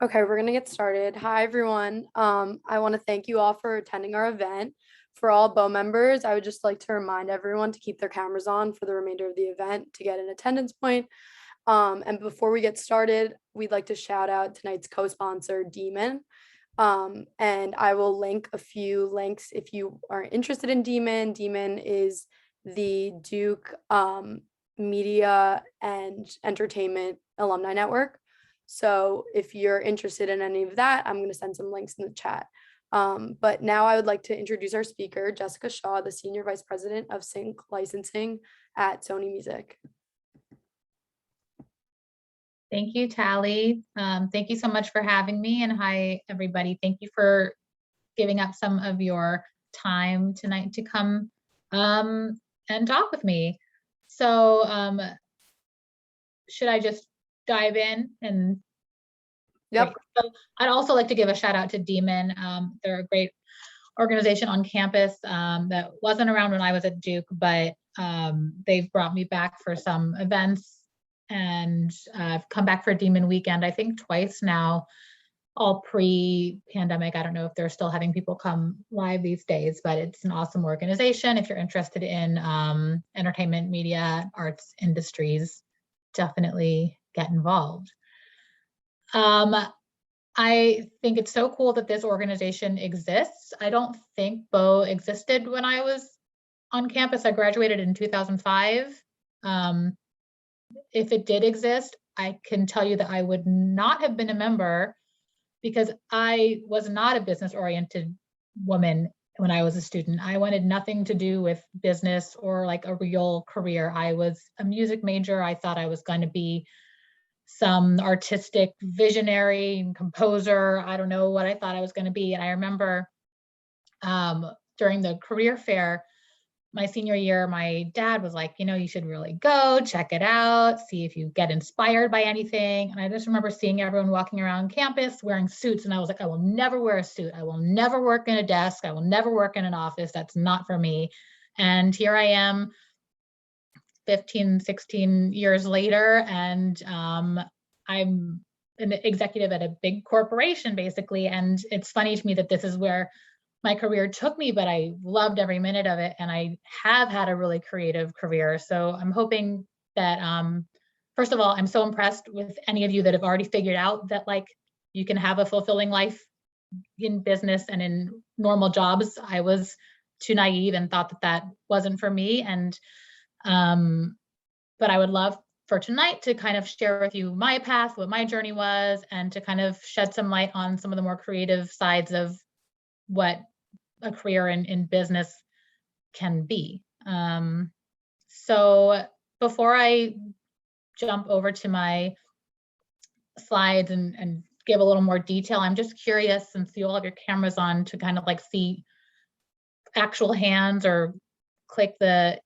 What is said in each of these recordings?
Okay, we're gonna get started. Hi, everyone. I want to thank you all for attending our event. For all Bow members, I would just like to remind everyone to keep their cameras on for the remainder of the event to get an attendance point. And before we get started, we'd like to shout out tonight's co-sponsor, Demon. And I will link a few links if you are interested in Demon. Demon is the Duke Media and Entertainment Alumni Network. So if you're interested in any of that, I'm going to send some links in the chat. But now I would like to introduce our speaker, Jessica Shaw, the Senior Vice President of Sync Licensing at Sony Music. Thank you, Tally. Thank you so much for having me, and hi, everybody. Thank you for giving up some of your time tonight to come and talk with me. So should I just dive in? And Yep. so I'd also like to give a shout out to Demon. They're a great organization on campus that wasn't around when I was at Duke, but they've brought me back for some events, and I've come back for Demon Weekend, I think twice now, all pre-pandemic. I don't know if they're still having people come live these days, but it's an awesome organization. If you're interested in entertainment, media, arts industries, definitely get involved. I think it's so cool that this organization exists. I don't think Bow existed when I was on campus. I graduated in 2005. If it did exist, I can tell you that I would not have been a member because I was not a business-oriented woman when I was a student. I wanted nothing to do with business or like a real career. I was a music major. I thought I was going to be some artistic visionary and composer. I don't know what I thought I was going to be. And I remember during the career fair, my senior year, my dad was like, you should really go check it out, see if you get inspired by anything. And I just remember seeing everyone walking around campus wearing suits. And I was like, I will never wear a suit. I will never work in a desk. I will never work in an office. That's not for me. And here I am 15, 16 years later, and I'm an executive at a big corporation, basically. And it's funny to me that this is where my career took me, but I loved every minute of it. And I have had a really creative career. So I'm hoping that, first of all, I'm so impressed with any of you that have already figured out that like you can have a fulfilling life in business and in normal jobs. I was too naive and thought that that wasn't for me. And but I would love for tonight to kind of share with you my path, what my journey was, and to kind of shed some light on some of the more creative sides of what a career in business can be. So before I jump over to my slides and give a little more detail, I'm just curious, since you all have your cameras on, to kind of like see actual hands or click the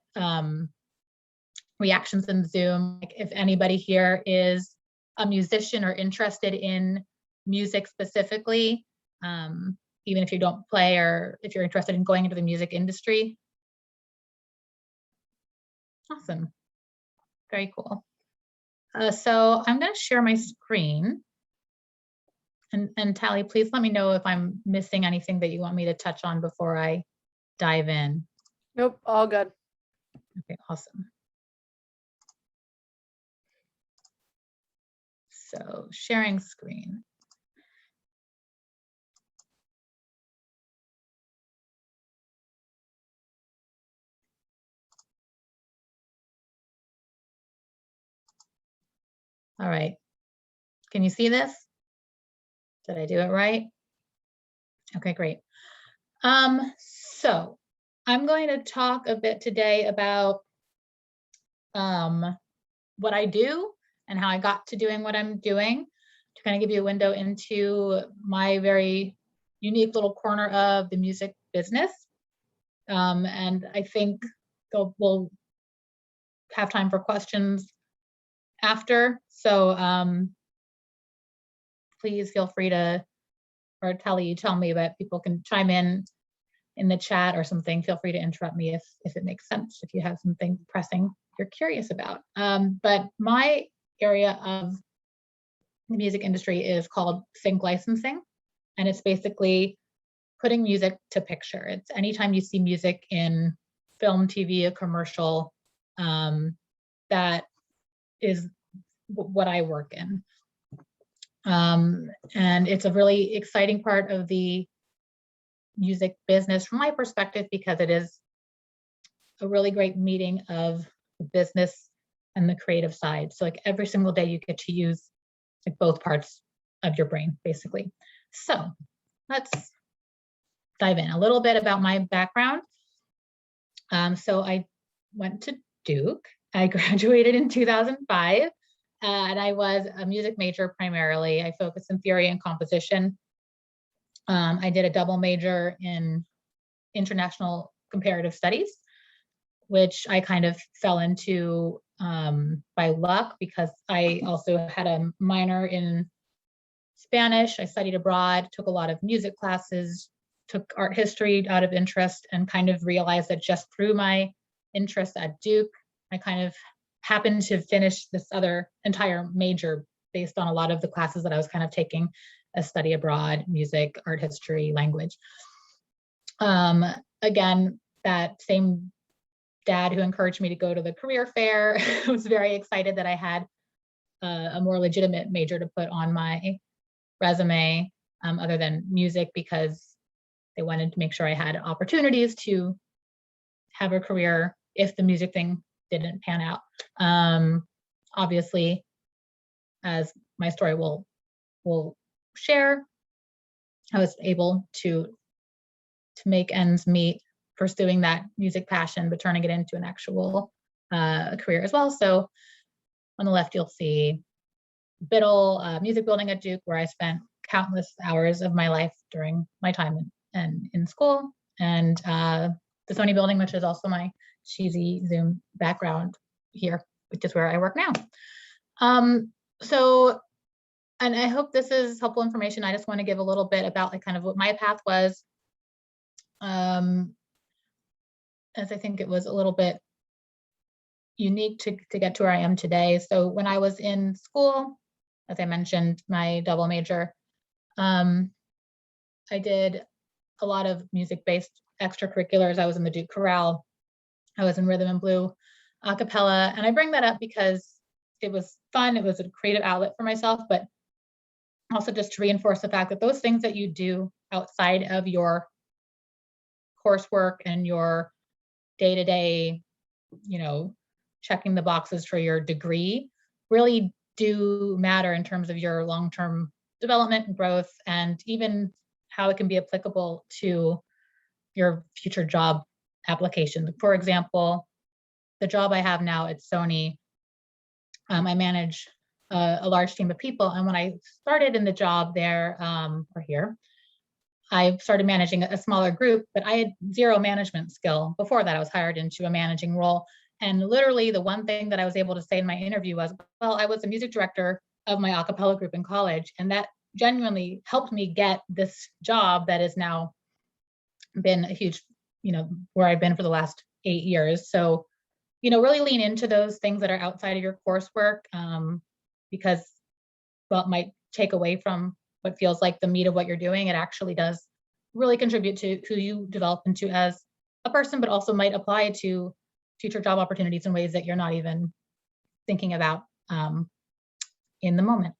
reactions in Zoom. Like if anybody here is a musician or interested in music specifically, even if you don't play, or if you're interested in going into the music industry. Awesome. Very cool. So I'm going to share my screen. And Tally, please let me know if I'm missing anything that you want me to touch on before I dive in. Nope, all good. Okay, awesome. So sharing screen. All right. Can you see this? Did I do it right? Okay, great. So I'm going to talk a bit today about what I do and how I got to doing what I'm doing, to kind of give you a window into my very unique little corner of the music business. And I think we'll have time for questions after. So please feel free to, or Tally, you tell me, but people can chime in the chat or something. Feel free to interrupt me if it makes sense, if you have something pressing you're curious about. But my area of the music industry is called sync licensing. And it's basically putting music to picture. It's anytime you see music in film, TV, a commercial, that is what I work in. And it's a really exciting part of the music business from my perspective, because it is a really great meeting of the business and the creative side. So like every single day you get to use like both parts of your brain, basically. So let's dive in a little bit about my background. So I went to Duke. I graduated in 2005, and I was a music major primarily. I focused in theory and composition. I did a double major in international comparative studies, which I kind of fell into by luck, because I also had a minor in Spanish. I studied abroad, took a lot of music classes, took art history out of interest, and kind of realized that just through my interest at Duke, I kind of happened to finish this other entire major based on a lot of the classes that I was kind of taking as study abroad, music, art history, language. Again, that same dad who encouraged me to go to the career fair was very excited that I had a more legitimate major to put on my resume, other than music, because they wanted to make sure I had opportunities to have a career if the music thing didn't pan out. Obviously, as my story will share, I was able to make ends meet pursuing that music passion, but turning it into an actual career as well. So on the left, you'll see Biddle Music Building at Duke, where I spent countless hours of my life during my time in school, and the Sony building, which is also my cheesy Zoom background here, which is where I work now. So, and I hope this is helpful information. I just want to give a little bit about like kind of what my path was, as I think it was a little bit unique to get to where I am today. So when I was in school, as I mentioned, my double major, I did a lot of music-based extracurriculars. I was in the Duke Chorale. I was in rhythm and blue a cappella. And I bring that up because it was fun. It was a creative outlet for myself, but also just to reinforce the fact that those things that you do outside of your coursework and your day-to-day, checking the boxes for your degree really do matter in terms of your long-term development and growth, and even how it can be applicable to your future job application. For example, the job I have now at Sony, I manage a large team of people. And when I started in the job there, or here, I started managing a smaller group, but I had zero management skill. Before that, I was hired into a managing role. And literally the one thing that I was able to say in my interview was, well, I was a music director of my a cappella group in college. And that genuinely helped me get this job that has now been a huge, where I've been for the last 8 years. So, really lean into those things that are outside of your coursework, because while it might take away from what feels like the meat of what you're doing, it actually does really contribute to who you develop into as a person, but also might apply to future job opportunities in ways that you're not even thinking about in the moment.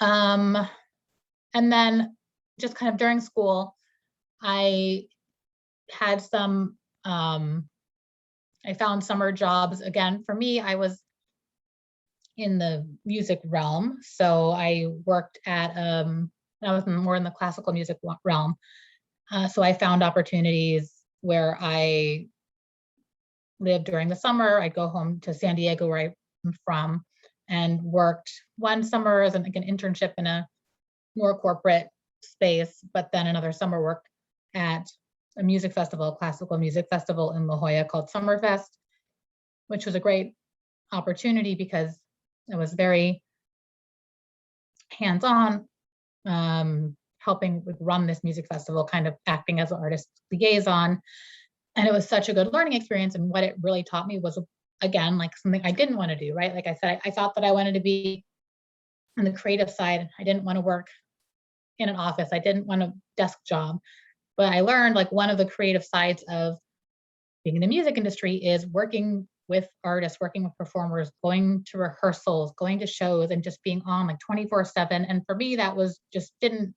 And then just kind of during school, I had some, I found summer jobs. Again, for me, I was in the music realm. So I worked at, I was more in the classical music realm. So I found opportunities where I lived during the summer. I'd go home to San Diego, where I'm from, and worked one summer as an internship in a more corporate space, but then another summer worked at a music festival, a classical music festival in La Jolla called Summerfest, which was a great opportunity because it was very hands-on, helping run this music festival, kind of acting as an artist liaison. And it was such a good learning experience. And what it really taught me was, again, like something I didn't want to do, right? Like I said, I thought that I wanted to be on the creative side. I didn't want to work in an office. I didn't want a desk job. But I learned like one of the creative sides of being in the music industry is working with artists, working with performers, going to rehearsals, going to shows, and just being on like 24/7. And for me, that was just didn't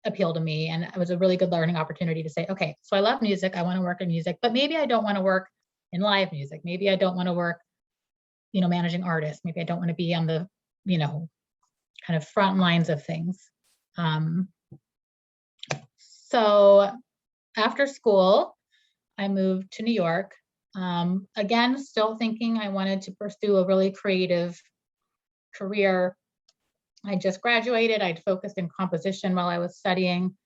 appeal to me. And it was a really good learning opportunity to say, okay, so I love music. I want to work in music, but maybe I don't want to work in live music. Maybe I don't want to work, managing artists. Maybe I don't want to be on the, kind of front lines of things. So after school, I moved to New York. Again, still thinking I wanted to pursue a really creative career. I just graduated. I'd focused in composition while I was studying.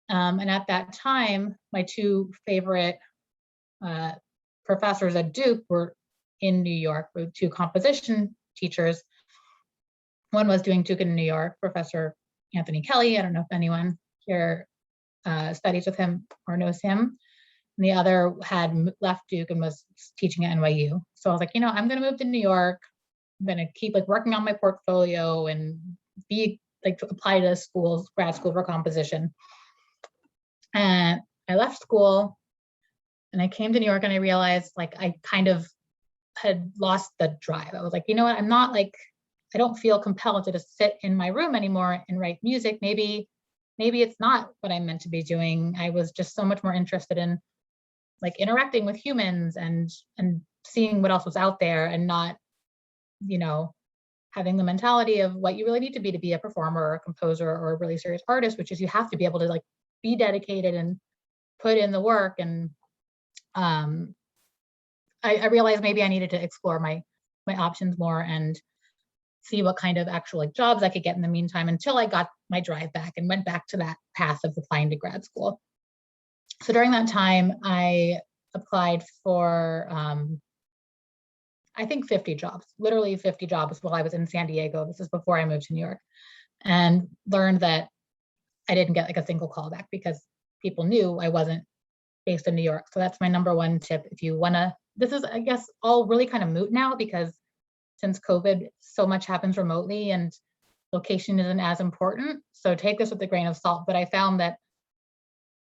And at that time, my two favorite professors at Duke were in New York, were two composition teachers. One was doing Duke in New York, Professor Anthony Kelly. I don't know if anyone here studies with him or knows him. And the other had left Duke and was teaching at NYU. So I was like, I'm going to move to New York. I'm going to keep like working on my portfolio and be like to apply to schools, grad school for composition. And I left school and I came to New York and I realized like I kind of had lost the drive. I was like, what? I'm not like, I don't feel compelled to just sit in my room anymore and write music. Maybe it's not what I'm meant to be doing. I was just so much more interested in like interacting with humans and seeing what else was out there and not, having the mentality of what you really need to be a performer or a composer or a really serious artist, which is you have to be able to like be dedicated and put in the work. And I realized maybe I needed to explore my options more and see what kind of actual like jobs I could get in the meantime until I got my drive back and went back to that path of applying to grad school. So during that time, I applied for, I think 50 jobs, literally 50 jobs while I was in San Diego. This is before I moved to New York, and learned that I didn't get like a single call back because people knew I wasn't based in New York. So that's my number one tip. If you wanna, this is, I guess, all really kind of moot now because since COVID, so much happens remotely and location isn't as important. So take this with a grain of salt. But I found that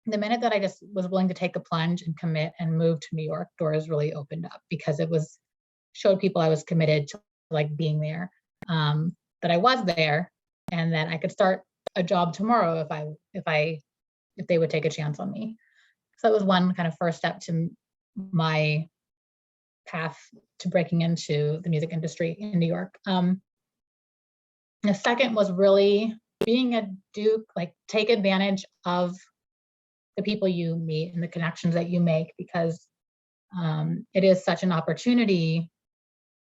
the minute that I just was willing to take a plunge and commit and move to New York, doors really opened up because it was showed people I was committed to like being there, that I was there, and that I could start a job tomorrow if they would take a chance on me. So that was one kind of first step to my path to breaking into the music industry in New York. The second was really being at Duke, like take advantage of the people you meet and the connections that you make, because it is such an opportunity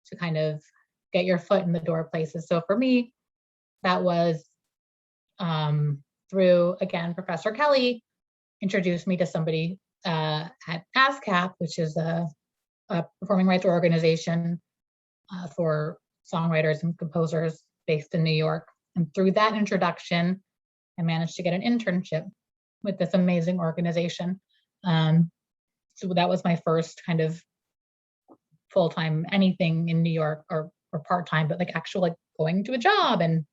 to kind of get your foot in the door places. So for me, that was through, again, Professor Kelly introduced me to somebody at ASCAP, which is a performing rights organization for songwriters and composers based in New York. And through that introduction, I managed to get an internship with this amazing organization. So that was my first kind of full-time anything in New York, or part-time, but like actual like going to a job and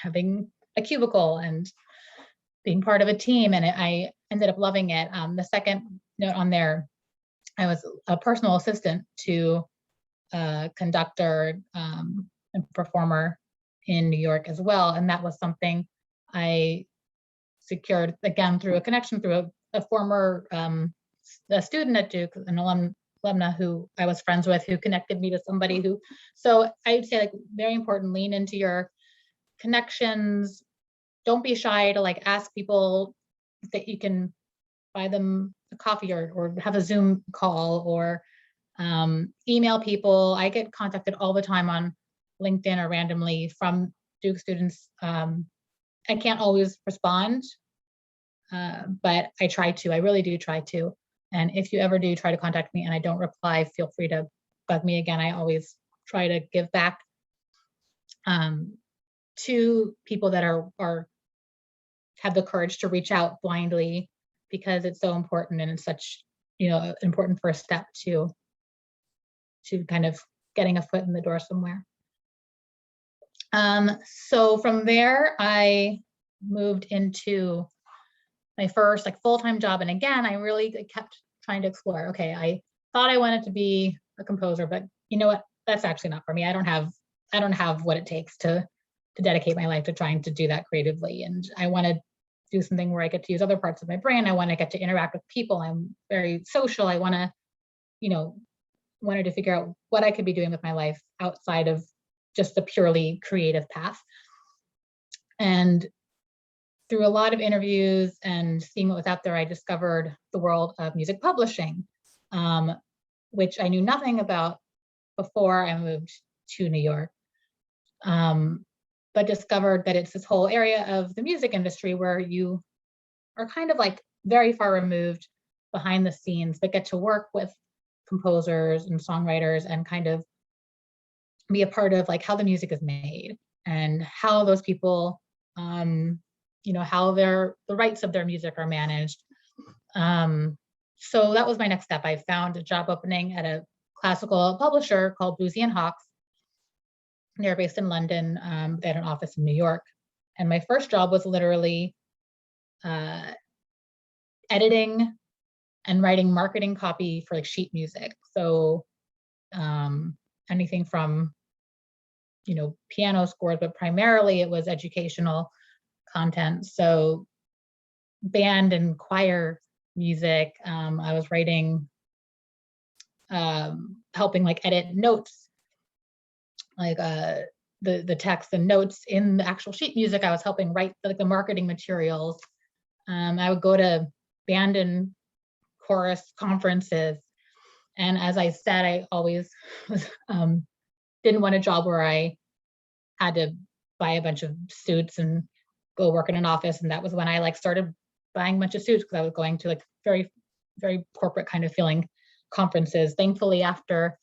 having a cubicle and being part of a team. And I ended up loving it. The second note on there, I was a personal assistant to a conductor and performer in New York as well. And that was something I secured, again, through a connection through a former a student at Duke, an alumna who I was friends with, who connected me to somebody who, so I would say like very important, lean into your connections. Don't be shy to like ask people that you can buy them a coffee or have a Zoom call or email people. I get contacted all the time on LinkedIn or randomly from Duke students. I can't always respond, but I try to. I really do try to. And if you ever do try to contact me and I don't reply, feel free to bug me again. I always try to give back to people that are have the courage to reach out blindly, because it's so important, and it's such, an important first step to kind of getting a foot in the door somewhere. So from there, I moved into my first like full-time job. And again, I really kept trying to explore, okay, I thought I wanted to be a composer, but you know what? That's actually not for me. I don't have what it takes to dedicate my life to trying to do that creatively. And I want to do something where I get to use other parts of my brain. I want to get to interact with people. I'm very social. I want to, wanted to figure out what I could be doing with my life outside of just the purely creative path. And through a lot of interviews and seeing what was out there, I discovered the world of music publishing, which I knew nothing about before I moved to New York, but discovered that it's this whole area of the music industry where you are kind of like very far removed behind the scenes, but get to work with composers and songwriters and kind of be a part of like how the music is made and how those people, how the rights of their music are managed. So that was my next step. I found a job opening at a classical publisher called Boozy and Hawkes. They're based in London. They had an office in New York. And my first job was literally editing and writing marketing copy for like sheet music. So anything from, piano scores, but primarily it was educational content. So band and choir music. I was writing, helping like edit notes, like the text and notes in the actual sheet music. I was helping write like the marketing materials. I would go to band and chorus conferences. And as I said, I always didn't want a job where I had to buy a bunch of suits and go work in an office. And that was when I like started buying a bunch of suits because I was going to like very, very corporate kind of feeling conferences. Thankfully, after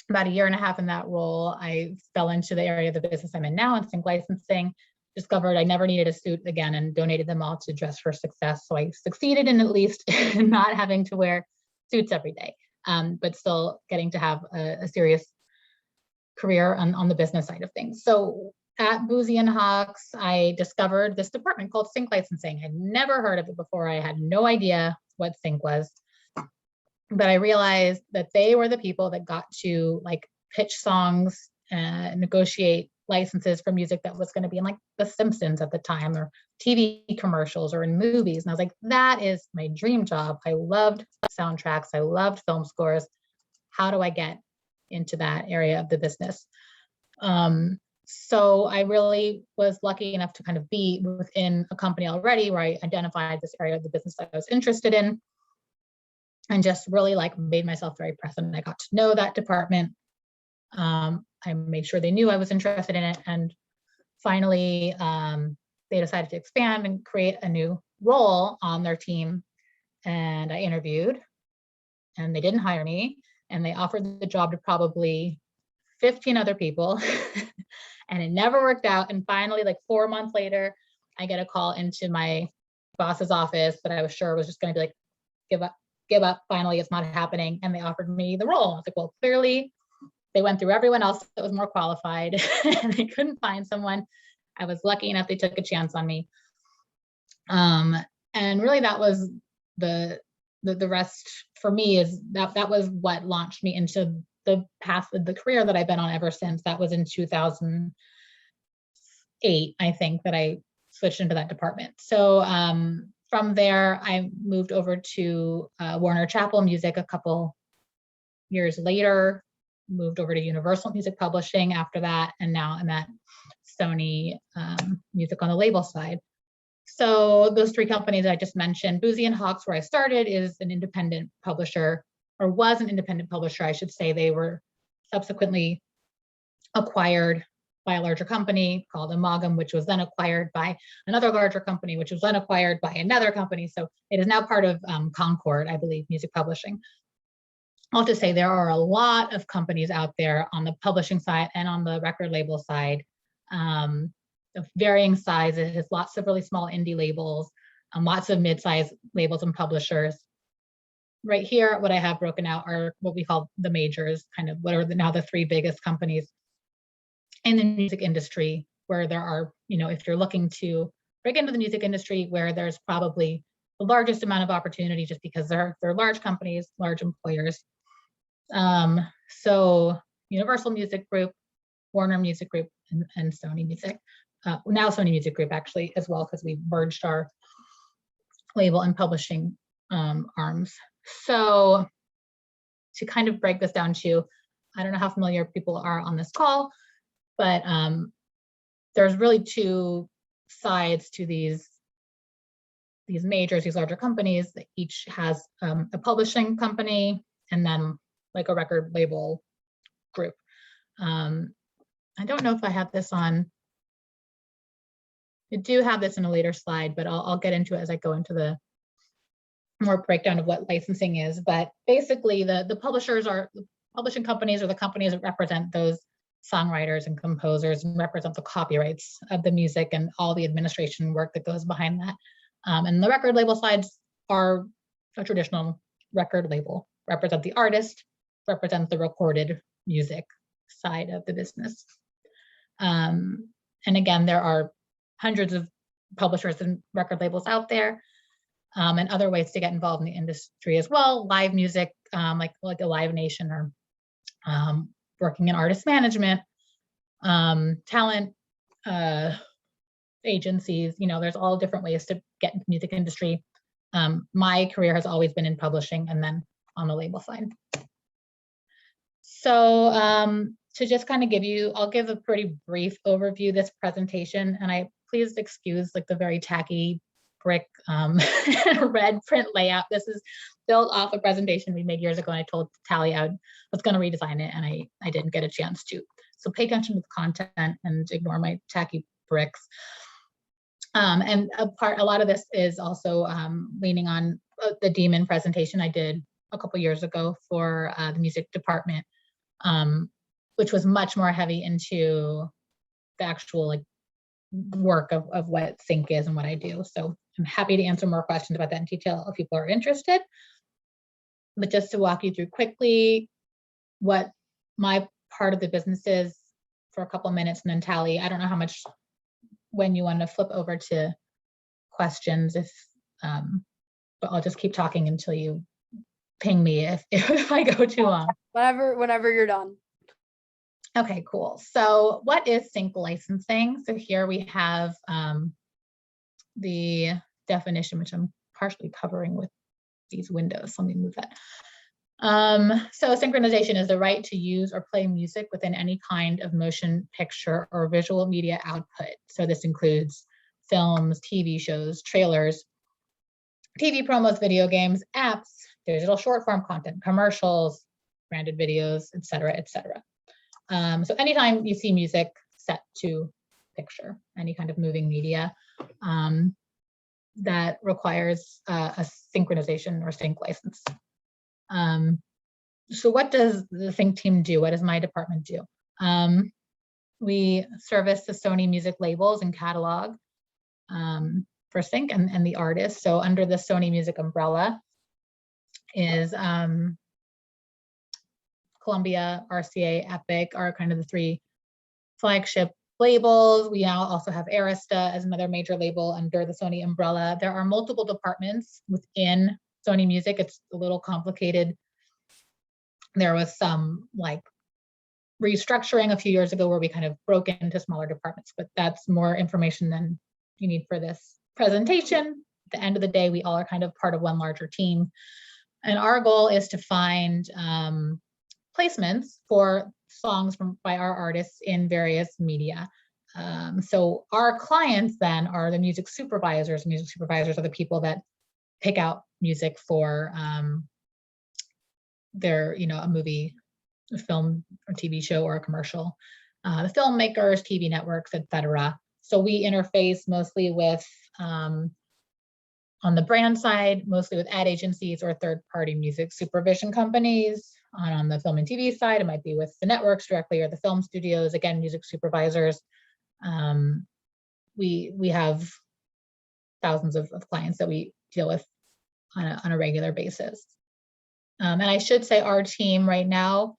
about a year and a half in that role, I fell into the area of the business I'm in now, in sync licensing, discovered I never needed a suit again and donated them all to Dress for Success. So I succeeded in at least not having to wear suits every day, but still getting to have a serious career on the business side of things. So at Boozy and Hawkes, I discovered this department called sync licensing. I'd never heard of it before. I had no idea what sync was, but I realized that they were the people that got to like pitch songs and negotiate licenses for music that was going to be in like The Simpsons at the time, or TV commercials, or in movies. And I was like, that is my dream job. I loved soundtracks. I loved film scores. How do I get into that area of the business? So I really was lucky enough to kind of be within a company already where I identified this area of the business that I was interested in, and just really like made myself very present. I got to know that department. I made sure they knew I was interested in it. And finally, they decided to expand and create a new role on their team. And I interviewed, and they didn't hire me. And they offered the job to probably 15 other people. And it never worked out. And finally, like 4 months later, I get a call into my boss's office that I was sure was just going to be like, give up. Finally, it's not happening. And they offered me the role. I was like, well, clearly they went through everyone else that was more qualified and they couldn't find someone. I was lucky enough they took a chance on me. And really that was the rest for me, is that was what launched me into the path of the career that I've been on ever since. That was in 2008, I think, that I switched into that department. So from there, I moved over to Warner Chappell Music a couple years later, moved over to Universal Music Publishing after that, and now I'm at Sony Music on the label side. So those three companies I just mentioned, Boozy and Hawkes, where I started, is an independent publisher, or was an independent publisher, I should say. They were subsequently acquired by a larger company called Amalgam, which was then acquired by another larger company, which was then acquired by another company. So it is now part of Concord, I believe, Music Publishing. I'll just say there are a lot of companies out there on the publishing side and on the record label side, of varying sizes, lots of really small indie labels, lots of mid-sized labels and publishers. Right here, what I have broken out are what we call the majors, kind of what are now the three biggest companies in the music industry where there are, if you're looking to break into the music industry, where there's probably the largest amount of opportunity just because they're large companies, large employers. So Universal Music Group, Warner Music Group, and Sony Music. Now Sony Music Group actually as well, because we merged our label and publishing arms. So to kind of break this down to, I don't know how familiar people are on this call, but there's really two sides to these majors, these larger companies that each has a publishing company and then like a record label group. I don't know if I have this on. I do have this in a later slide, but I'll get into it as I go into the more breakdown of what licensing is. But basically the publishers are the publishing companies, or the companies that represent those songwriters and composers and represent the copyrights of the music and all the administration work that goes behind that. And the record label sides are a traditional record label, represent the artist, represent the recorded music side of the business. And again, there are hundreds of publishers and record labels out there, and other ways to get involved in the industry as well. Live music, like a Live Nation, or working in artist management, talent agencies. There's all different ways to get into the music industry. My career has always been in publishing and then on the label side. So to just kind of I'll give a pretty brief overview of this presentation, and please excuse like the very tacky brick red print layout. This is built off a presentation we made years ago, and I told Tally I was going to redesign it, and I didn't get a chance to. So pay attention to the content and ignore my tacky bricks. And a lot of this is also leaning on the Demon presentation I did a couple years ago for the music department, which was much more heavy into the actual like work of what sync is and what I do. So I'm happy to answer more questions about that in detail if people are interested. But just to walk you through quickly what my part of the business is for a couple of minutes, and then Tally, I don't know how much, when you want to flip over to questions, but I'll just keep talking until you ping me if I go too long. Whenever you're done. Okay, cool. So what is sync licensing? So here we have the definition, which I'm partially covering with these windows. So let me move that. So synchronization is the right to use or play music within any kind of motion picture or visual media output. So this includes films, TV shows, trailers, TV promos, video games, apps, digital short form content, commercials, branded videos, et cetera, et cetera. So anytime you see music set to picture, any kind of moving media, that requires a synchronization or sync license. So what does the sync team do? What does my department do? We service the Sony music labels and catalog for sync and the artists. So under the Sony music umbrella is Columbia, RCA, Epic are kind of the three flagship labels. We now also have Arista as another major label under the Sony umbrella. There are multiple departments within Sony Music. It's a little complicated. There was some like restructuring a few years ago where we kind of broke into smaller departments, but that's more information than you need for this presentation. At the end of the day, we all are kind of part of one larger team. And our goal is to find placements for songs by our artists in various media. So our clients then are the music supervisors. Music supervisors are the people that pick out music for their, a movie, a film, or TV show, or a commercial. The filmmakers, TV networks, etc. So we interface mostly with, on the brand side, mostly with ad agencies or third-party music supervision companies. On the film and TV side, it might be with the networks directly or the film studios, again, music supervisors. We have thousands of clients that we deal with on a regular basis. And I should say our team right now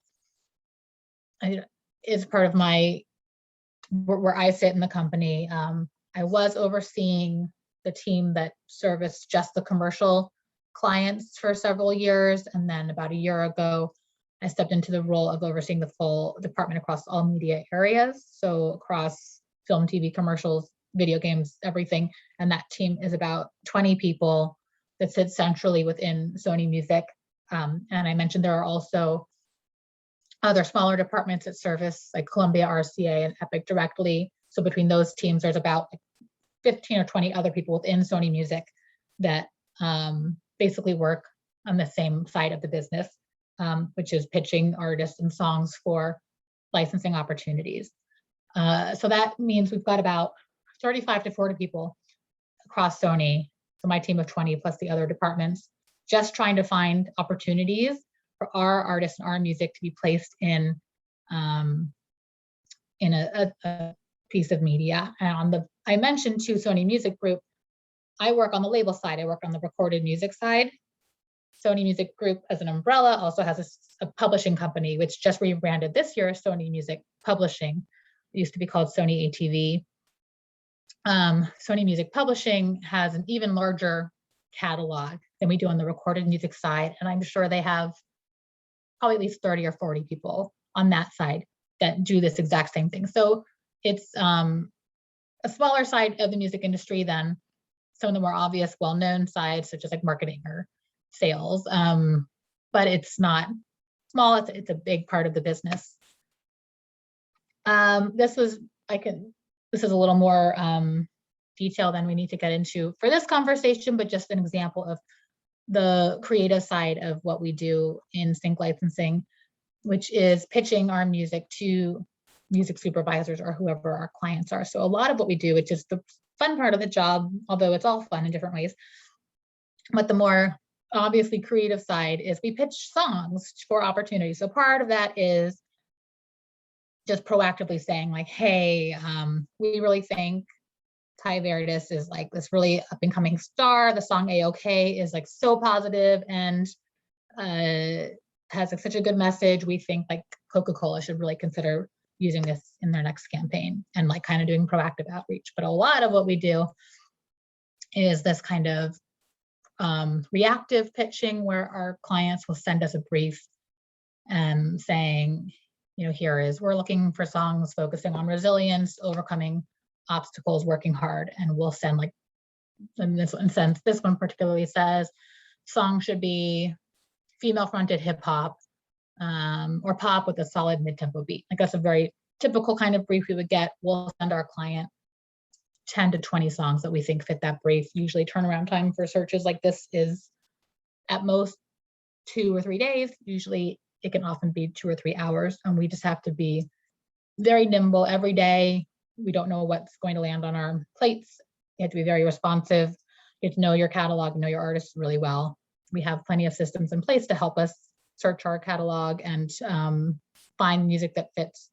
is part of my where I sit in the company. I was overseeing the team that serviced just the commercial clients for several years. And then about a year ago, I stepped into the role of overseeing the full department across all media areas. So across film, TV, commercials, video games, everything. And that team is about 20 people that sits centrally within Sony Music. And I mentioned there are also other smaller departments that service like Columbia RCA and Epic directly. So between those teams, there's about 15 or 20 other people within Sony Music that basically work on the same side of the business, which is pitching artists and songs for licensing opportunities. So that means we've got about 35 to 40 people across Sony. So my team of 20 plus the other departments, just trying to find opportunities for our artists and our music to be placed in a piece of media. And I mentioned too, Sony Music Group, I work on the label side. I work on the recorded music side. Sony Music Group as an umbrella also has a publishing company, which just rebranded this year, Sony Music Publishing. It used to be called Sony ATV. Sony Music Publishing has an even larger catalog than we do on the recorded music side. And I'm sure they have probably at least 30 or 40 people on that side that do this exact same thing. So it's a smaller side of the music industry than some of the more obvious, well-known sides, such as like marketing or sales. But it's not small, it's a big part of the business. This is a little more detail than we need to get into for this conversation, but just an example of the creative side of what we do in sync licensing, which is pitching our music to music supervisors or whoever our clients are. So a lot of what we do, which is the fun part of the job, although it's all fun in different ways, but the more obviously creative side is we pitch songs for opportunities. So part of that is just proactively saying like, hey, we really think Ty Veritas is like this really up and coming star. The song A-OK is like so positive and has like such a good message. We think like Coca-Cola should really consider using this in their next campaign, and like kind of doing proactive outreach. But a lot of what we do is this kind of reactive pitching where our clients will send us a brief and saying, you know, we're looking for songs focusing on resilience, overcoming obstacles, working hard, and we'll send like, in this instance, this one particularly says, song should be female fronted hip hop or pop with a solid mid-tempo beat. Like that's a very typical kind of brief we would get. We'll send our client 10 to 20 songs that we think fit that brief. Usually turnaround time for searches like this is at most 2 or 3 days. Usually it can often be 2 or 3 hours, and we just have to be very nimble every day. We don't know what's going to land on our plates. You have to be very responsive. You have to know your catalog, know your artists really well. We have plenty of systems in place to help us search our catalog and find music that fits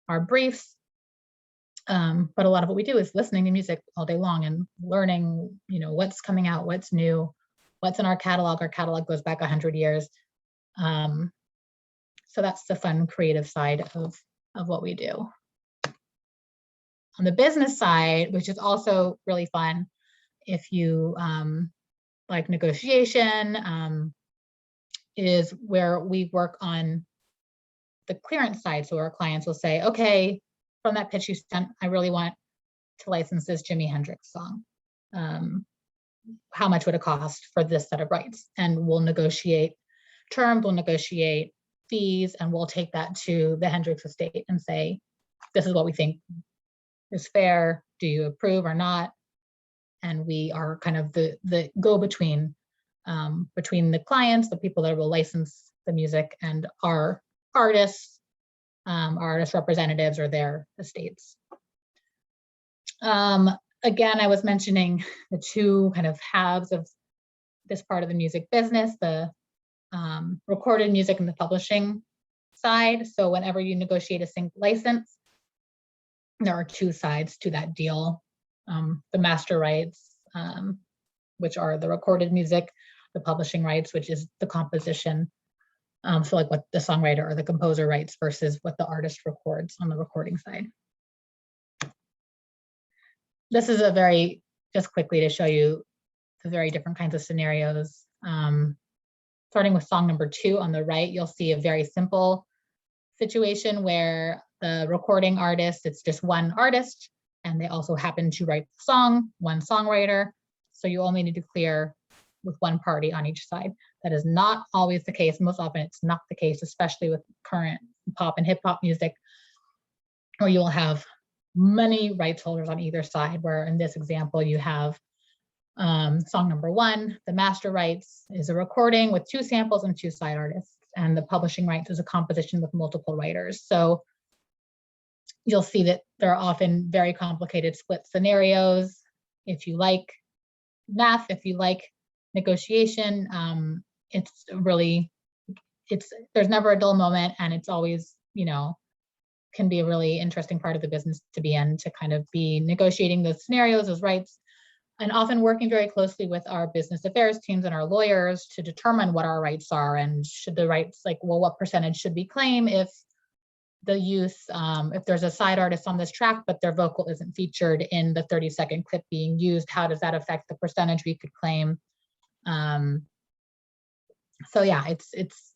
our briefs. But a lot of what we do is listening to music all day long and learning, you know, what's coming out, what's new, what's in our catalog. Our catalog goes back 100 years. So that's the fun creative side of what we do. On the business side, which is also really fun, if you like negotiation, is where we work on the clearance side. So our clients will say, okay, from that pitch you sent, I really want to license this Jimi Hendrix song. How much would it cost for this set of rights? And we'll negotiate terms, we'll negotiate fees, and we'll take that to the Hendrix estate and say, this is what we think is fair. Do you approve or not? And we are kind of the go-between between the clients, the people that will license the music, and our artists representatives or their estates. Again, I was mentioning the two kind of halves of this part of the music business, the recorded music and the publishing side. So whenever you negotiate a sync license, there are two sides to that deal. The master rights, which are the recorded music, the publishing rights, which is the composition. So like what the songwriter or the composer writes versus what the artist records on the recording side. This is a very, just quickly to show you the very different kinds of scenarios. Starting with song number 2 on the right, you'll see a very simple situation where the recording artist, it's just one artist, and they also happen to write the song, one songwriter. So you only need to clear with one party on each side. That is not always the case. Most often it's not the case, especially with current pop and hip hop music, where you'll have many rights holders on either side, where in this example you have song number 1, the master rights is a recording with 2 samples and 2 side artists, and the publishing rights is a composition with multiple writers. So you'll see that there are often very complicated split scenarios. If you like math, if you like negotiation, it's really, there's never a dull moment, and it's always, can be a really interesting part of the business to be in, to kind of be negotiating those scenarios, those rights, and often working very closely with our business affairs teams and our lawyers to determine what our rights are, and should the rights, like, well, what percentage should we claim if the use, if there's a side artist on this track, but their vocal isn't featured in the 30-second clip being used, how does that affect the percentage we could claim? So yeah,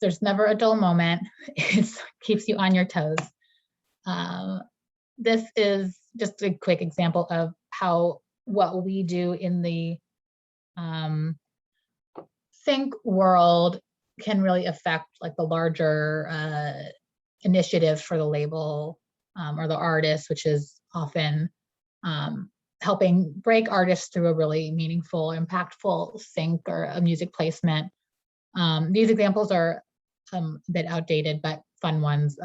there's never a dull moment. It keeps you on your toes. This is just a quick example of how what we do in the sync world can really affect like the larger initiative for the label or the artist, which is often helping break artists through a really meaningful, impactful sync or a music placement. These examples are a bit outdated, but fun ones.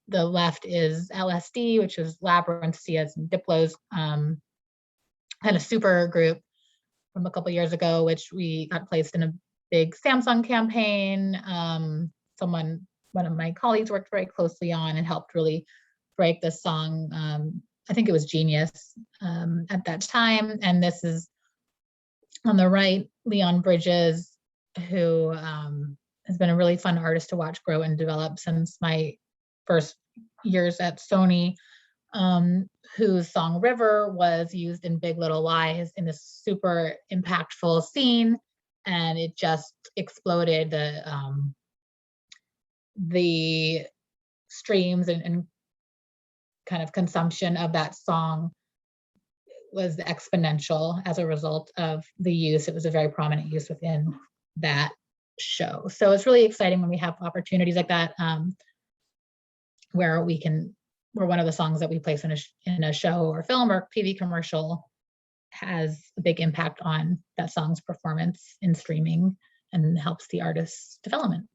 The left is LSD, which is Labyrinth, Sia's, and Diplo's kind of super group from a couple years ago, which we got placed in a big Samsung campaign. One of my colleagues worked very closely on and helped really break this song. I think it was Genius at that time. And this is on the right, Leon Bridges, who has been a really fun artist to watch grow and develop since my first years at Sony, whose song River was used in Big Little Lies in a super impactful scene, and it just exploded. The streams and kind of consumption of that song was exponential as a result of the use. It was a very prominent use within that show. So it's really exciting when we have opportunities like that, where one of the songs that we place in a show or film or TV commercial has a big impact on that song's performance in streaming and helps the artist's development.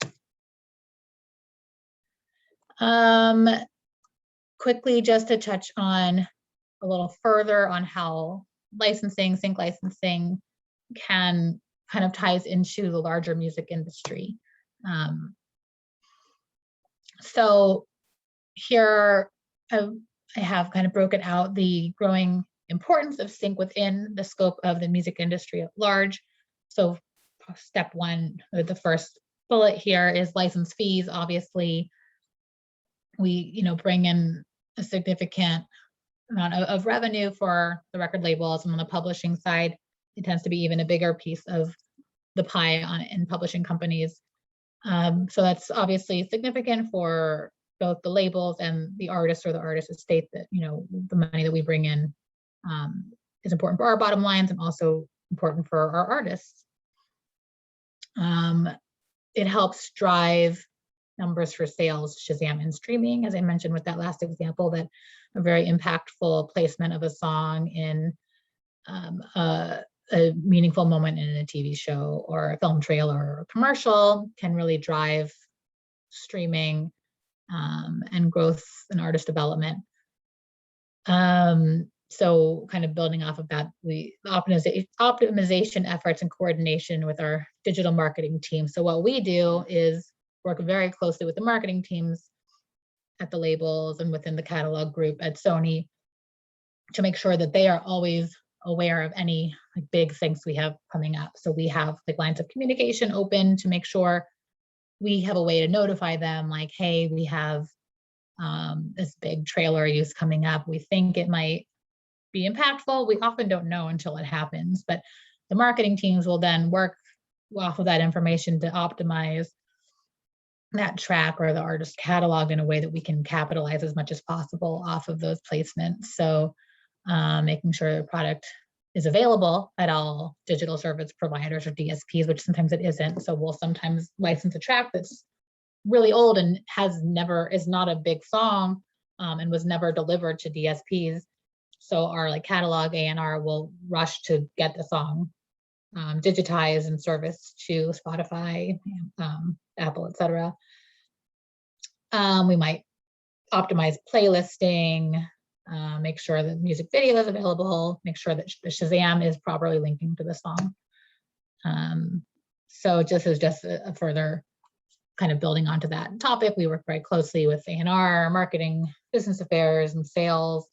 Quickly, just to touch on a little further on how licensing, sync licensing can kind of ties into the larger music industry. So here I have kind of broken out the growing importance of sync within the scope of the music industry at large. So step 1, or the first bullet here, is license fees. Obviously, we bring in a significant amount of revenue for the record labels, and on the publishing side, it tends to be even a bigger piece of the pie in publishing companies. So that's obviously significant for both the labels and the artists or the artist estate, that the money that we bring in is important for our bottom lines and also important for our artists. It helps drive numbers for sales, Shazam, and streaming, as I mentioned with that last example, that a very impactful placement of a song in a meaningful moment in a TV show or a film trailer or a commercial can really drive streaming and growth and artist development. So kind of building off of that, optimization efforts and coordination with our digital marketing team. So what we do is work very closely with the marketing teams at the labels and within the catalog group at Sony to make sure that they are always aware of any big things we have coming up. So we have lines of communication open to make sure we have a way to notify them, like, hey, we have this big trailer use coming up. We think it might be impactful? We often don't know until it happens, but the marketing teams will then work off of that information to optimize that track or the artist catalog in a way that we can capitalize as much as possible off of those placements. So making sure the product is available at all digital service providers or DSPs, which sometimes it isn't. So we'll sometimes license a track that's really old and is not a big song and was never delivered to DSPs. So our like catalog A&R will rush to get the song digitized and serviced to Spotify, Apple, etc. We might optimize playlisting, make sure that music video is available, make sure that the Shazam is properly linking to the song. So just a further kind of building onto that topic, we work very closely with A&R, marketing, business affairs, and sales.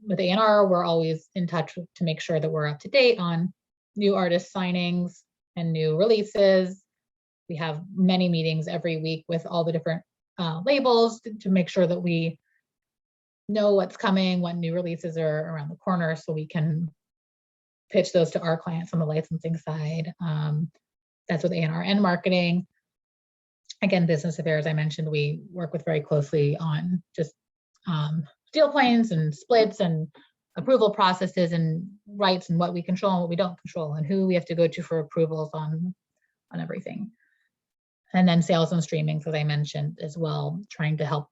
With A&R, we're always in touch to make sure that we're up to date on new artist signings and new releases. We have many meetings every week with all the different labels to make sure that we know what's coming, what new releases are around the corner, so we can pitch those to our clients on the licensing side. That's with A&R and marketing. Again, business affairs, I mentioned, we work with very closely on just deal plans and splits and approval processes and rights and what we control and what we don't control and who we have to go to for approvals on everything. And then sales and streaming, as I mentioned as well, trying to help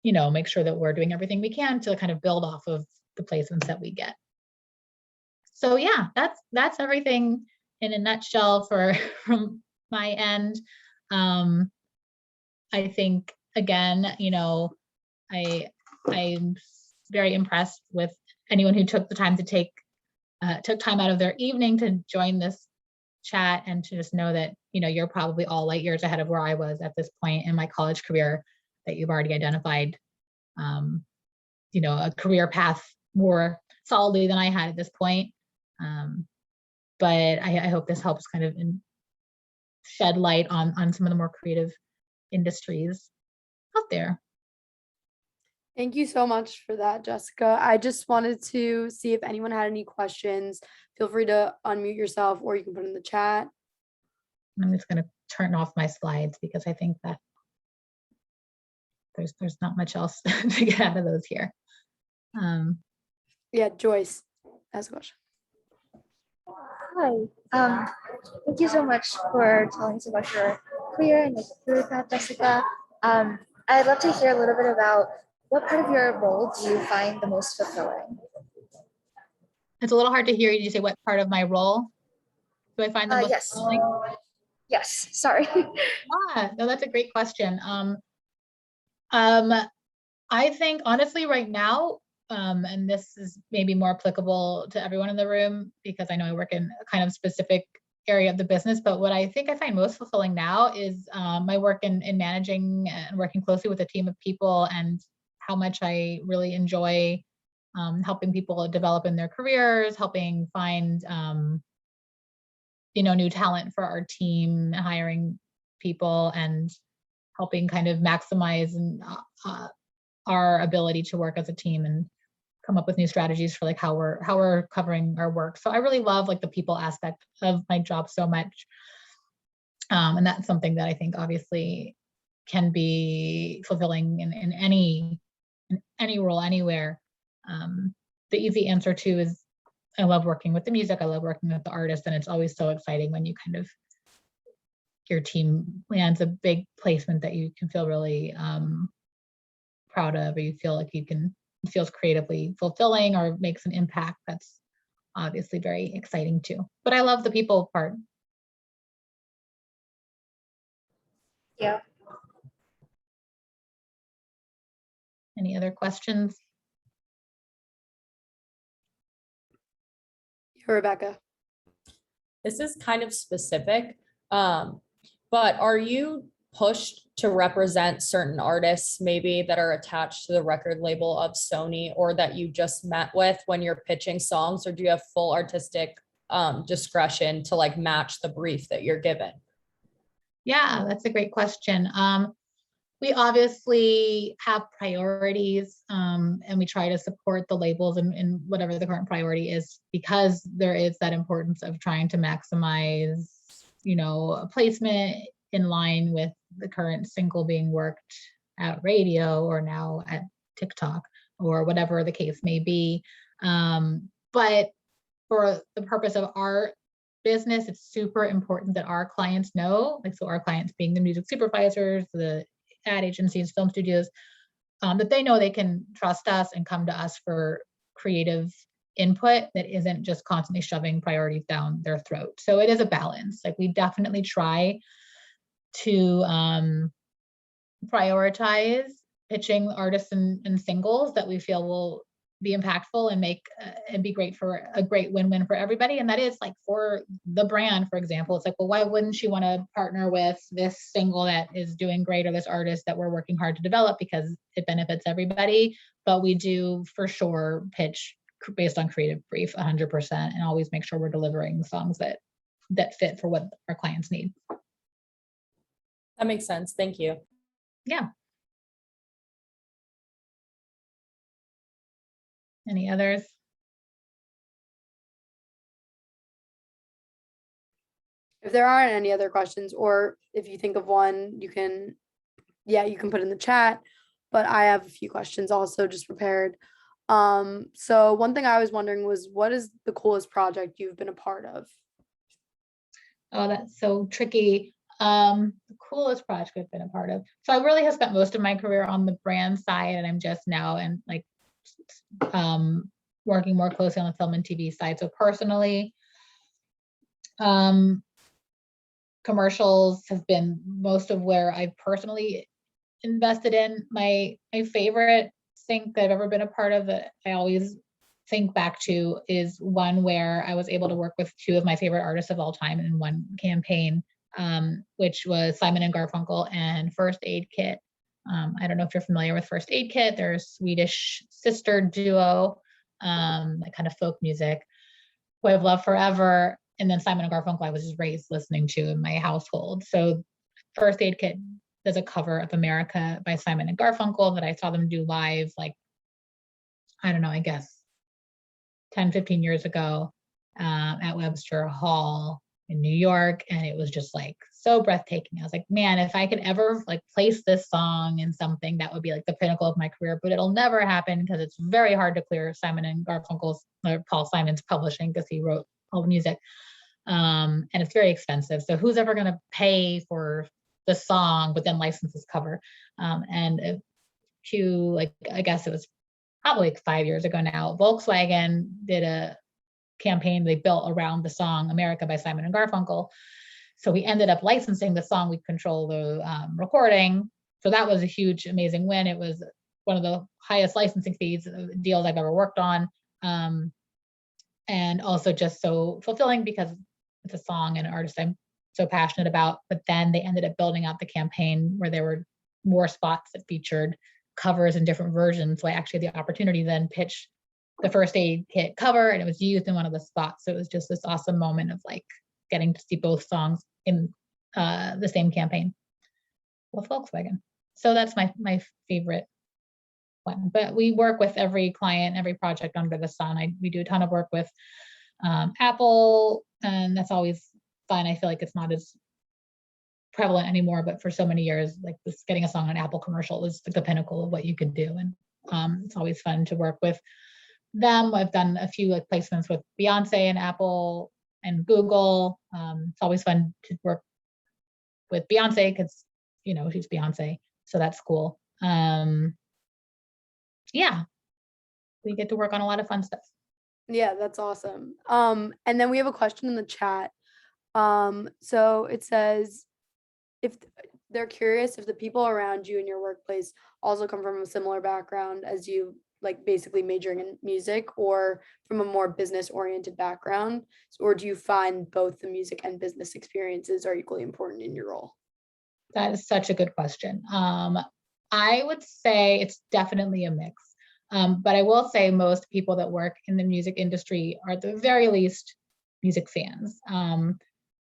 make sure that we're doing everything we can to kind of build off of the placements that we get. So yeah, that's everything in a nutshell from my end. I think again, I'm very impressed with anyone who took the time to took time out of their evening to join this chat and to just know that you're probably all light years ahead of where I was at this point in my college career, that you've already identified a career path more solidly than I had at this point. But I hope this helps kind of shed light on some of the more creative industries out there. Thank you so much for that, Jessica. I just wanted to see if anyone had any questions. Feel free to unmute yourself or you can put in the chat. I'm just going to turn off my slides because I think that there's not much else to get out of those here. Yeah, Joyce has a question. Hi. Thank you so much for telling us about your career and your career path, Jessica. I'd love to hear a little bit about what part of your role do you find the most fulfilling? It's a little hard to hear you. Did you say what part of my role do I find the most fulfilling? Yes, sorry. No, that's a great question. I think honestly right now, and this is maybe more applicable to everyone in the room because I know I work in a kind of specific area of the business, but what I think I find most fulfilling now is my work in managing and working closely with a team of people, and how much I really enjoy helping people develop in their careers, helping find new talent for our team, hiring people, and helping kind of maximize our ability to work as a team and come up with new strategies for like how we're covering our work. So I really love like the people aspect of my job so much. And that's something that I think obviously can be fulfilling in any role, anywhere. The easy answer too is I love working with the music. I love working with the artists, and it's always so exciting when you kind of your team lands a big placement that you can feel really proud of, or you feel like it feels creatively fulfilling or makes an impact. That's obviously very exciting too. But I love the people part. Yeah. Any other questions? Rebecca. This is kind of specific, but are you pushed to represent certain artists maybe that are attached to the record label of Sony or that you just met with when you're pitching songs, or do you have full artistic discretion to like match the brief that you're given? Yeah, that's a great question. We obviously have priorities, and we try to support the labels in whatever the current priority is, because there is that importance of trying to maximize, a placement in line with the current single being worked at radio or now at TikTok or whatever the case may be. But for the purpose of our business, it's super important that our clients know, like, so our clients being the music supervisors, the ad agencies, film studios, that they know they can trust us and come to us for creative input that isn't just constantly shoving priorities down their throat. So it is a balance. Like, we definitely try to prioritize pitching artists and singles that we feel will be impactful and make and be great for a great win-win for everybody. And that is, like, for the brand, for example, it's like, well, why wouldn't you want to partner with this single that is doing great, or this artist that we're working hard to develop, because it benefits everybody. But we do for sure pitch based on creative brief 100%, and always make sure we're delivering songs that fit for what our clients need. That makes sense. Thank you. Yeah. Any others? If there aren't any other questions, or if you think of one, you can put in the chat. But I have a few questions also just prepared. So one thing I was wondering was, what is the coolest project you've been a part of? Oh, that's so tricky. The coolest project I've been a part of. So I really have spent most of my career on the brand side, and I'm just now working more closely on the film and TV side. So personally, commercials has been most of where I've personally invested in. My favorite thing that I've ever been a part of that I always think back to is one where I was able to work with two of my favorite artists of all time in one campaign, which was Simon and Garfunkel and First Aid Kit. I don't know if you're familiar with First Aid Kit. They're a Swedish sister duo, like kind of folk music, who I've loved forever. And then Simon and Garfunkel, I was just raised listening to in my household. So First Aid Kit does a cover of America by Simon and Garfunkel that I saw them do live, like, I don't know, I guess 10, 15 years ago, at Webster Hall in New York. And it was just like so breathtaking. I was like, man, if I could ever like place this song in something, that would be like the pinnacle of my career. But it'll never happen because it's very hard to clear Simon and Garfunkel's, or Paul Simon's publishing, because he wrote all the music. And it's very expensive. So who's ever going to pay for the song, but then license this cover? And I guess it was probably like 5 years ago now, Volkswagen did a campaign they built around the song America by Simon and Garfunkel. So we ended up licensing the song. We control the recording. So that was a huge, amazing win. It was one of the highest licensing fees deals I've ever worked on. And also just so fulfilling because it's a song and an artist I'm so passionate about. But then they ended up building out the campaign where there were more spots that featured covers in different versions. So I actually had the opportunity then pitch the First Aid Kit cover, and it was used in one of the spots. So it was just this awesome moment of like getting to see both songs in the same campaign with Volkswagen. So that's my favorite one. But we work with every client, every project under the sun. We do a ton of work with Apple, and that's always fun. I feel like it's not as prevalent anymore, but for so many years, like this, getting a song on an Apple commercial is like the pinnacle of what you could do. And it's always fun to work with them. I've done a few like placements with Beyonce and Apple and Google. It's always fun to work with Beyonce because, she's Beyonce. So that's cool. Yeah, we get to work on a lot of fun stuff. Yeah, that's awesome. And then we have a question in the chat. So it says, if they're curious if the people around you in your workplace also come from a similar background as you, like basically majoring in music, or from a more business oriented background, or do you find both the music and business experiences are equally important in your role? That is such a good question. I would say it's definitely a mix. But I will say most people that work in the music industry are at the very least music fans.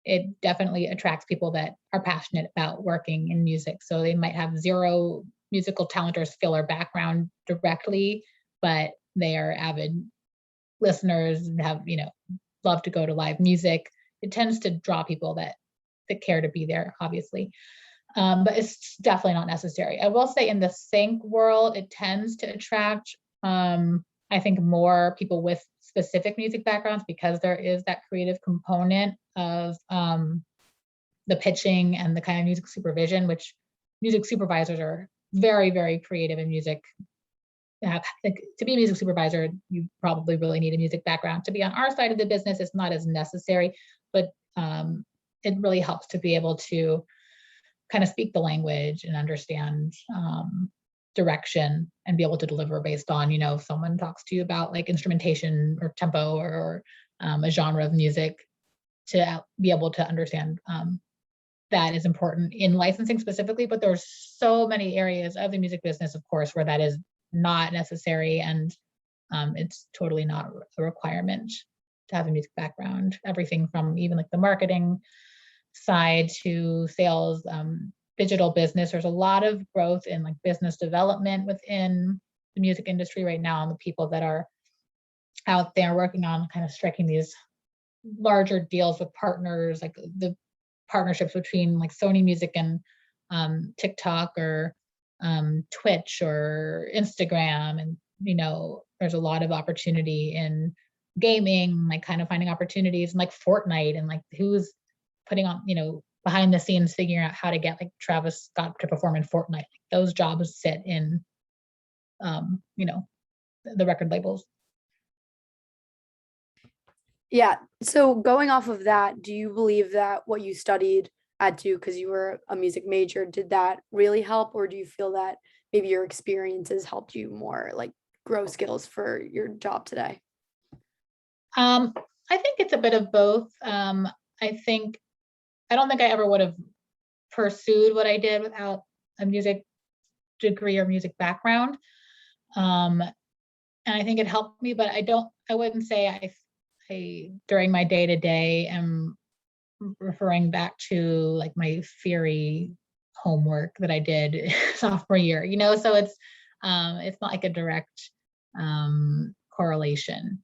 it definitely attracts people that are passionate about working in music. So they might have zero musical talent or skill or background directly, but they are avid listeners and have, love to go to live music. It tends to draw people that care to be there, obviously. But it's definitely not necessary. I will say in the sync world, it tends to attract, I think, more people with specific music backgrounds, because there is that creative component of the pitching and the kind of music supervision, which music supervisors are very, very creative in music. To be a music supervisor, you probably really need a music background. To be on our side of the business, it's not as necessary, but it really helps to be able to kind of speak the language and understand direction and be able to deliver based on, if someone talks to you about like instrumentation or tempo or a genre of music, to be able to understand that is important in licensing specifically. But there's so many areas of the music business, of course, where that is not necessary, and it's totally not a requirement to have a music background. Everything from even like the marketing side to sales, digital business. There's a lot of growth in like business development within the music industry right now, and the people that are out there working on kind of striking these larger deals with partners, like the partnerships between like Sony Music and TikTok or Twitch or Instagram. And, there's a lot of opportunity in gaming, like kind of finding opportunities and like Fortnite, and like who's putting on, behind the scenes, figuring out how to get like Travis Scott to perform in Fortnite. Like, those jobs sit in, the record labels. Yeah. So going off of that, do you believe that what you studied at Duke, because you were a music major, did that really help? Or do you feel that maybe your experiences helped you more like grow skills for your job today? I think it's a bit of both. I don't think I ever would have pursued what I did without a music degree or music background. And I think it helped me, but I wouldn't say I during my day to day am referring back to like my theory homework that I did sophomore year, so it's not like a direct correlation.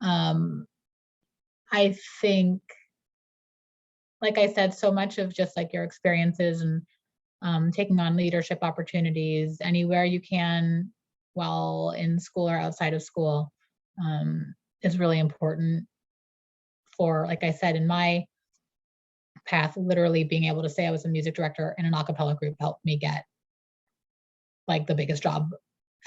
I think, like I said, so much of just like your experiences and taking on leadership opportunities anywhere you can while in school or outside of school is really important for, like I said, in my path, literally being able to say I was a music director in an a cappella group helped me get like the biggest job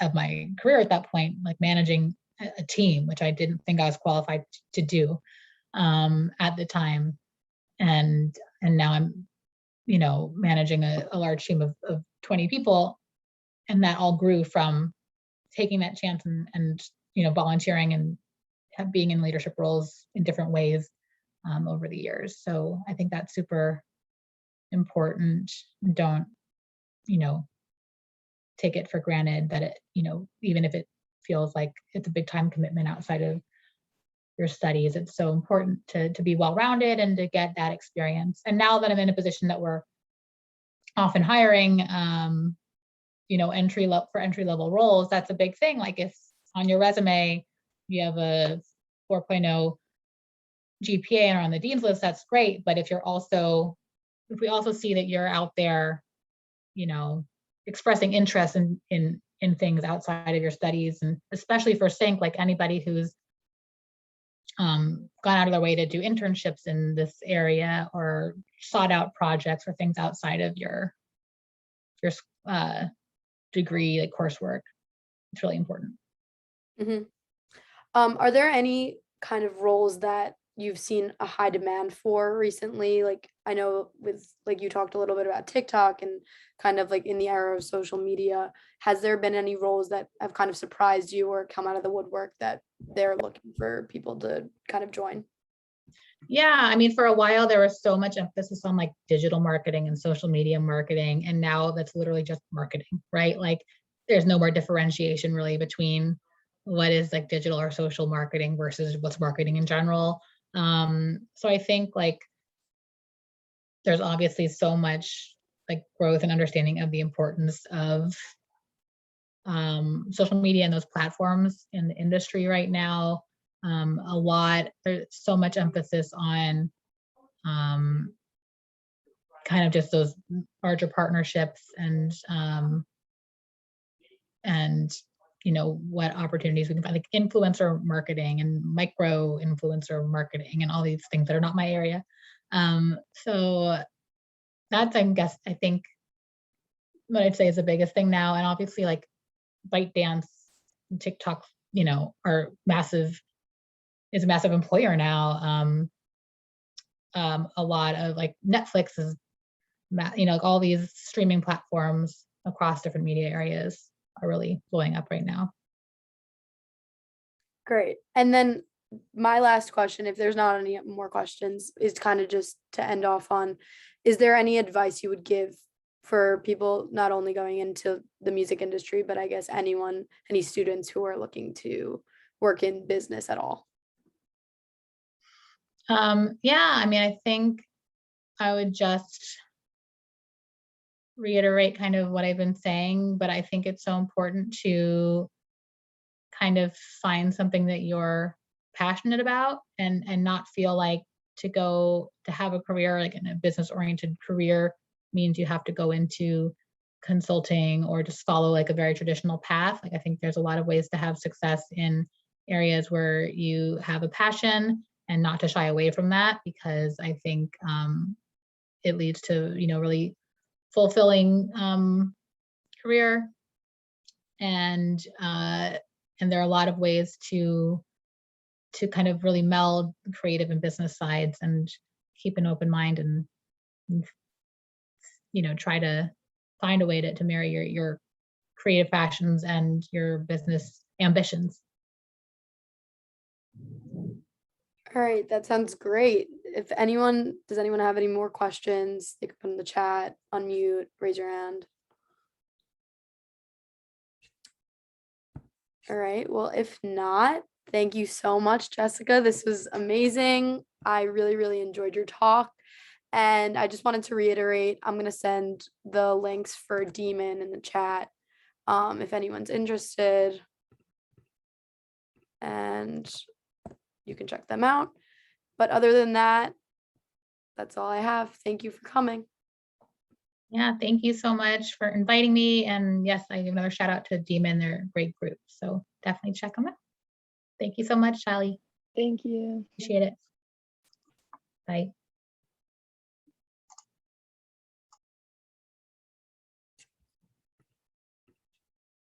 of my career at that point, like managing a team, which I didn't think I was qualified to do at the time. And now I'm, managing a large team of 20 people. And that all grew from taking that chance and volunteering and being in leadership roles in different ways over the years. So I think that's super important. Don't, take it for granted that it, even if it feels like it's a big time commitment outside of your studies, it's so important to be well-rounded and to get that experience. And now that I'm in a position that we're often hiring, entry level roles, that's a big thing. Like if on your resume you have a 4.0 GPA and are on the dean's list, that's great. But if we also see that you're out there, expressing interest in things outside of your studies, and especially for sync, like anybody who's gone out of their way to do internships in this area or sought out projects or things outside of your degree, like coursework, it's really important. Mm-hmm. Are there any kind of roles that you've seen a high demand for recently? Like I know with like you talked a little bit about TikTok and kind of like in the era of social media, has there been any roles that have kind of surprised you or come out of the woodwork that they're looking for people to kind of join? Yeah, I mean, for a while there was so much emphasis on like digital marketing and social media marketing, and now that's literally just marketing, right? Like there's no more differentiation really between what is like digital or social marketing versus what's marketing in general. So I think like there's obviously so much like growth and understanding of the importance of social media and those platforms in the industry right now. There's so much emphasis on kind of just those larger partnerships and what opportunities we can find, like influencer marketing and micro influencer marketing and all these things that are not my area. So that's, I think what I'd say is the biggest thing now. And obviously like ByteDance and TikTok, are is a massive employer now. A lot of like Netflix is, like all these streaming platforms across different media areas are really blowing up right now. Great. And then my last question, if there's not any more questions, is kind of just to end off on, is there any advice you would give for people not only going into the music industry, but I guess any students who are looking to work in business at all? I think I would just reiterate kind of what I've been saying, but I think it's so important to kind of find something that you're passionate about and not feel like to have a career, like in a business oriented career, means you have to go into consulting or just follow like a very traditional path. Like I think there's a lot of ways to have success in areas where you have a passion, and not to shy away from that, because I think it leads to really fulfilling career. And there are a lot of ways to kind of really meld the creative and business sides and keep an open mind and try to find a way to marry your creative passions and your business ambitions. All right, that sounds great. Does anyone have any more questions? They can put in the chat, unmute, raise your hand. All right, well, if not, thank you so much, Jessica. This was amazing. I really, really enjoyed your talk. And I just wanted to reiterate, I'm going to send the links for Demon in the chat if anyone's interested. And you can check them out. But other than that, that's all I have. Thank you for coming. Yeah, thank you so much for inviting me. And yes, I give another shout out to Demon. They're a great group. So definitely check them out. Thank you so much, Charlie. Thank you. Appreciate it. Bye.